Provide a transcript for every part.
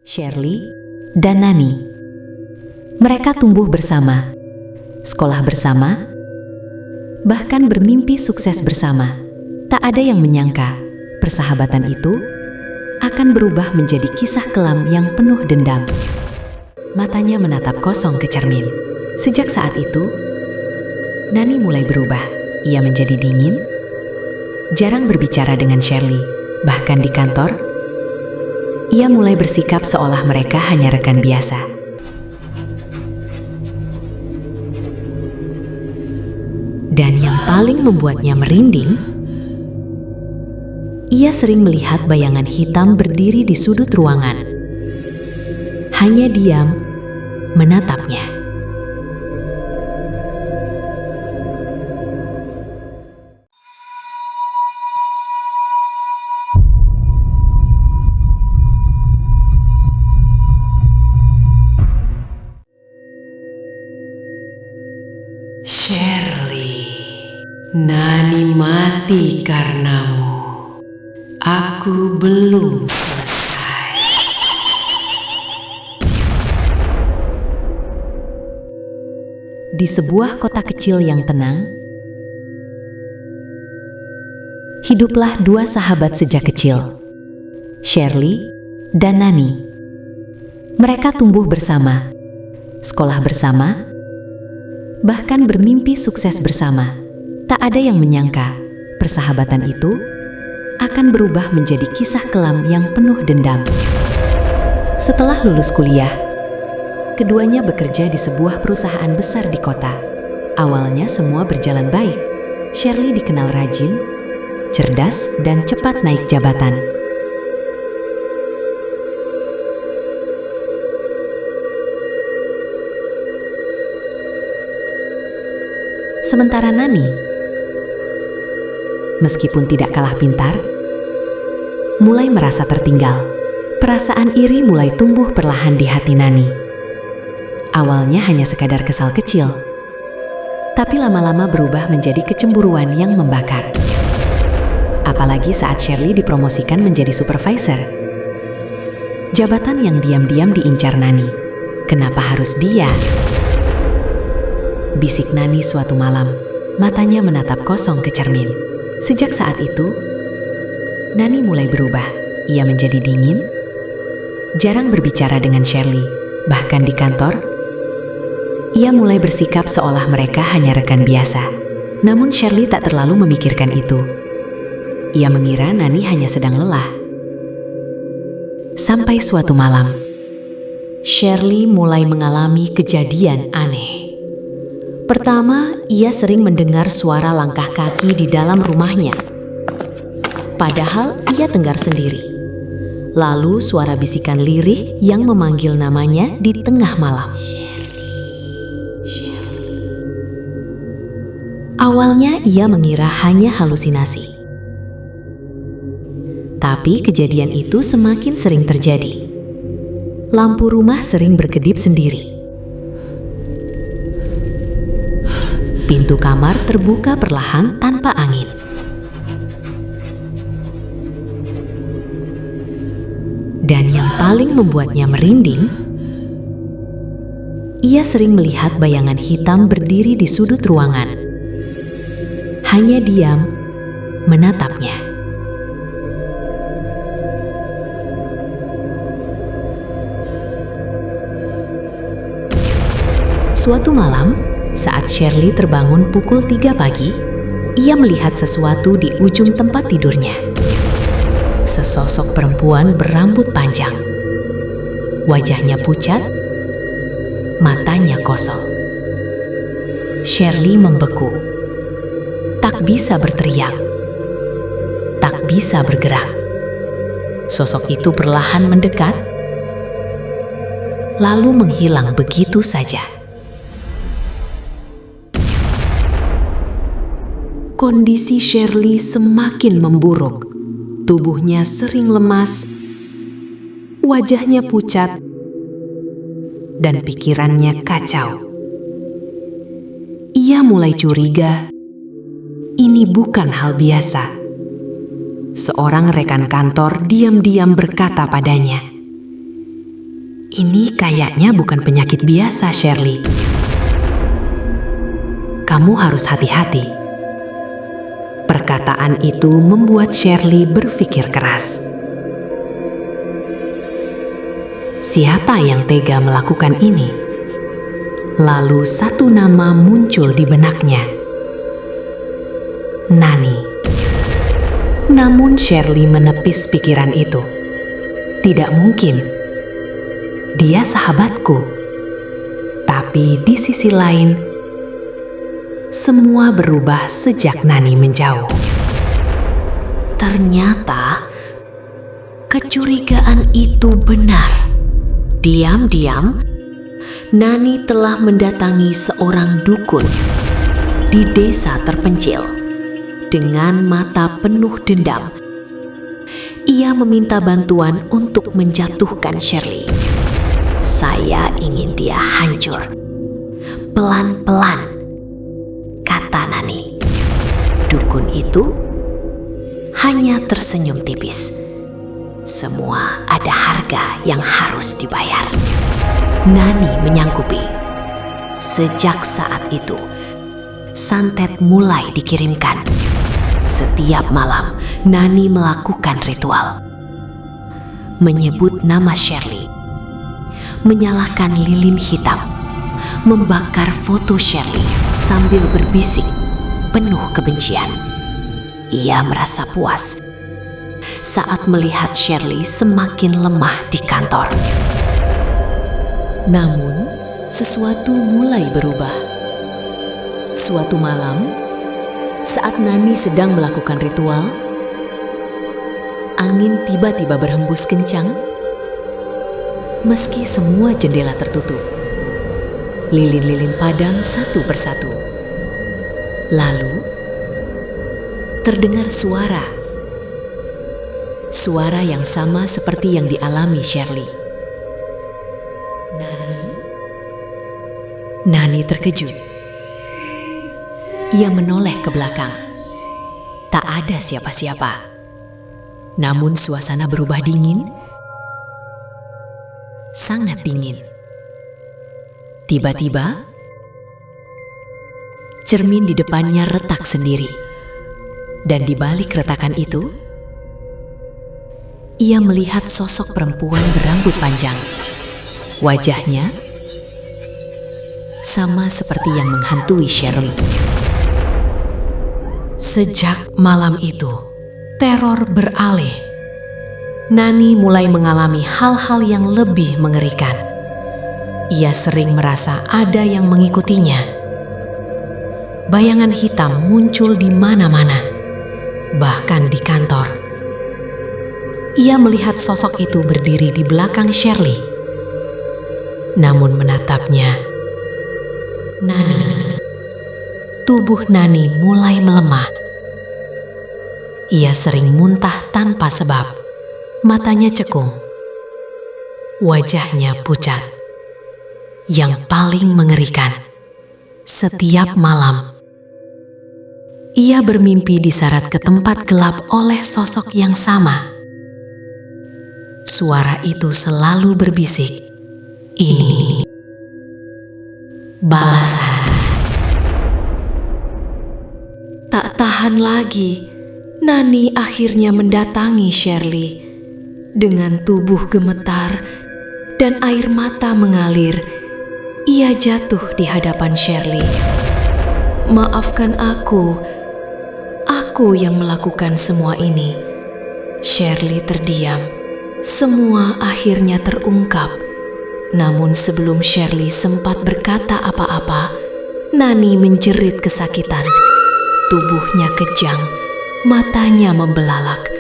Shirley, dan Nani. Mereka tumbuh bersama, sekolah bersama, bahkan bermimpi sukses bersama. Tak ada yang menyangka persahabatan itu akan berubah menjadi kisah kelam yang penuh dendam. Matanya menatap kosong ke cermin. Sejak saat itu, Nani mulai berubah. Ia menjadi dingin, jarang berbicara dengan Shirley. Bahkan di kantor, ia mulai bersikap seolah mereka hanya rekan biasa. Dan yang paling membuatnya merinding, ia sering melihat bayangan hitam berdiri di sudut ruangan. Hanya diam, menatapnya. Shirley, Nani mati karenamu. Aku belum selesai. Di sebuah kota kecil yang tenang, hiduplah dua sahabat sejak kecil, Shirley dan Nani. Mereka tumbuh bersama, sekolah bersama, bahkan bermimpi sukses bersama. Tak ada yang menyangka persahabatan itu akan berubah menjadi kisah kelam yang penuh dendam. Setelah lulus kuliah, keduanya bekerja di sebuah perusahaan besar di kota. Awalnya semua berjalan baik. Shirley dikenal rajin, cerdas, dan cepat naik jabatan. Sementara Nani, meskipun tidak kalah pintar, mulai merasa tertinggal. Perasaan iri mulai tumbuh perlahan di hati Nani. Awalnya hanya sekadar kesal kecil, tapi lama-lama berubah menjadi kecemburuan yang membakar. Apalagi saat Shirley dipromosikan menjadi supervisor. Jabatan yang diam-diam diincar Nani. Kenapa harus dia? Bisik Nani suatu malam, matanya menatap kosong ke cermin. Sejak saat itu, Nani mulai berubah. Ia menjadi dingin, jarang berbicara dengan Shirley. Bahkan di kantor, ia mulai bersikap seolah mereka hanya rekan biasa. Namun Shirley tak terlalu memikirkan itu. Ia mengira Nani hanya sedang lelah. Sampai suatu malam, Shirley mulai mengalami kejadian aneh. Pertama, ia sering mendengar suara langkah kaki di dalam rumahnya. Padahal ia tenggar sendiri. Lalu suara bisikan lirih yang memanggil namanya di tengah malam. Awalnya ia mengira hanya halusinasi. Tapi kejadian itu semakin sering terjadi. Lampu rumah sering berkedip sendiri. Pintu kamar terbuka perlahan tanpa angin. Dan yang paling membuatnya merinding, ia sering melihat bayangan hitam berdiri di sudut ruangan. Hanya diam, menatapnya. Suatu malam, saat Shirley terbangun pukul 3 pagi, ia melihat sesuatu di ujung tempat tidurnya. Sesosok perempuan berambut panjang. Wajahnya pucat, matanya kosong. Shirley membeku. Tak bisa berteriak, tak bisa bergerak. Sosok itu perlahan mendekat, lalu menghilang begitu saja. Kondisi Shirley semakin memburuk. Tubuhnya sering lemas, wajahnya pucat, dan pikirannya kacau. Ia mulai curiga, ini bukan hal biasa. Seorang rekan kantor diam-diam berkata padanya, Ini kayaknya bukan penyakit biasa, Shirley. Kamu harus hati-hati. Perkataan itu membuat Shirley berpikir keras. Siapa yang tega melakukan ini? Lalu satu nama muncul di benaknya. Nani. Namun Shirley menepis pikiran itu. Tidak mungkin. Dia sahabatku. Tapi di sisi lain, semua berubah sejak Nani menjauh. Ternyata kecurigaan itu benar. Diam-diam, Nani telah mendatangi seorang dukun di desa terpencil. Dengan mata penuh dendam, ia meminta bantuan untuk menjatuhkan Shirley. Saya ingin dia hancur. Pelan-pelan, kata Nani. Dukun itu hanya tersenyum tipis. Semua ada harga yang harus dibayar. Nani menyanggupi. Sejak saat itu, santet mulai dikirimkan. Setiap malam, Nani melakukan ritual. Menyebut nama Shirley, menyalakan lilin hitam, membakar foto Shirley sambil berbisik penuh kebencian. Ia merasa puas saat melihat Shirley semakin lemah di kantor. Namun, sesuatu mulai berubah. Suatu malam, saat Nani sedang melakukan ritual, angin tiba-tiba berhembus kencang. Meski semua jendela tertutup, lilin-lilin padam satu persatu. Lalu, terdengar suara. Suara yang sama seperti yang dialami Shirley. Nani terkejut. Ia menoleh ke belakang. Tak ada siapa-siapa. Namun suasana berubah dingin. Sangat dingin. Tiba-tiba, cermin di depannya retak sendiri. Dan di balik retakan itu, ia melihat sosok perempuan berambut panjang. Wajahnya sama seperti yang menghantui Shirley. Sejak malam itu, teror beralih. Nani mulai mengalami hal-hal yang lebih mengerikan. Ia sering merasa ada yang mengikutinya. Bayangan hitam muncul di mana-mana, bahkan di kantor. Ia melihat sosok itu berdiri di belakang Shirley. Namun menatapnya, Nani. Tubuh Nani mulai melemah. Ia sering muntah tanpa sebab. Matanya cekung. Wajahnya pucat. Yang paling mengerikan, setiap malam, ia bermimpi diseret ke tempat gelap oleh sosok yang sama. Suara itu selalu berbisik, "Ini balasan." Tak tahan lagi, Nani akhirnya mendatangi Shirley. Dengan tubuh gemetar dan air mata mengalir, ia jatuh di hadapan Shirley. "Maafkan aku yang melakukan semua ini." Shirley terdiam. Semua akhirnya terungkap. Namun sebelum Shirley sempat berkata apa-apa, Nani menjerit kesakitan. Tubuhnya kejang, matanya membelalak,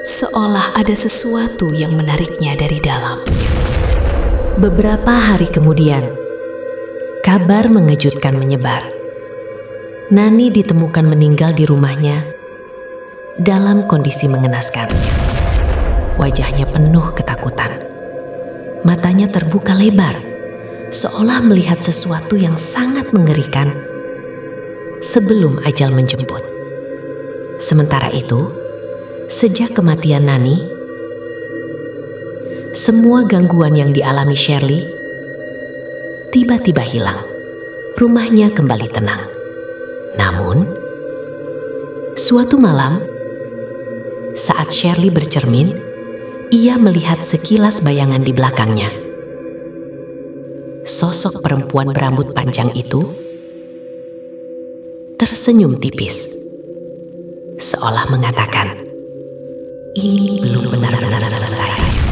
seolah ada sesuatu yang menariknya dari dalam. Beberapa hari kemudian, kabar mengejutkan menyebar. Nani ditemukan meninggal di rumahnya dalam kondisi mengenaskan. Wajahnya penuh ketakutan. Matanya terbuka lebar, seolah melihat sesuatu yang sangat mengerikan sebelum ajal menjemput. Sementara itu, sejak kematian Nani, semua gangguan yang dialami Shirley tiba-tiba hilang. Rumahnya kembali tenang. Namun, suatu malam, saat Shirley bercermin, ia melihat sekilas bayangan di belakangnya. Sosok perempuan berambut panjang itu tersenyum tipis, seolah mengatakan, "Ini belum benar-benar selesai."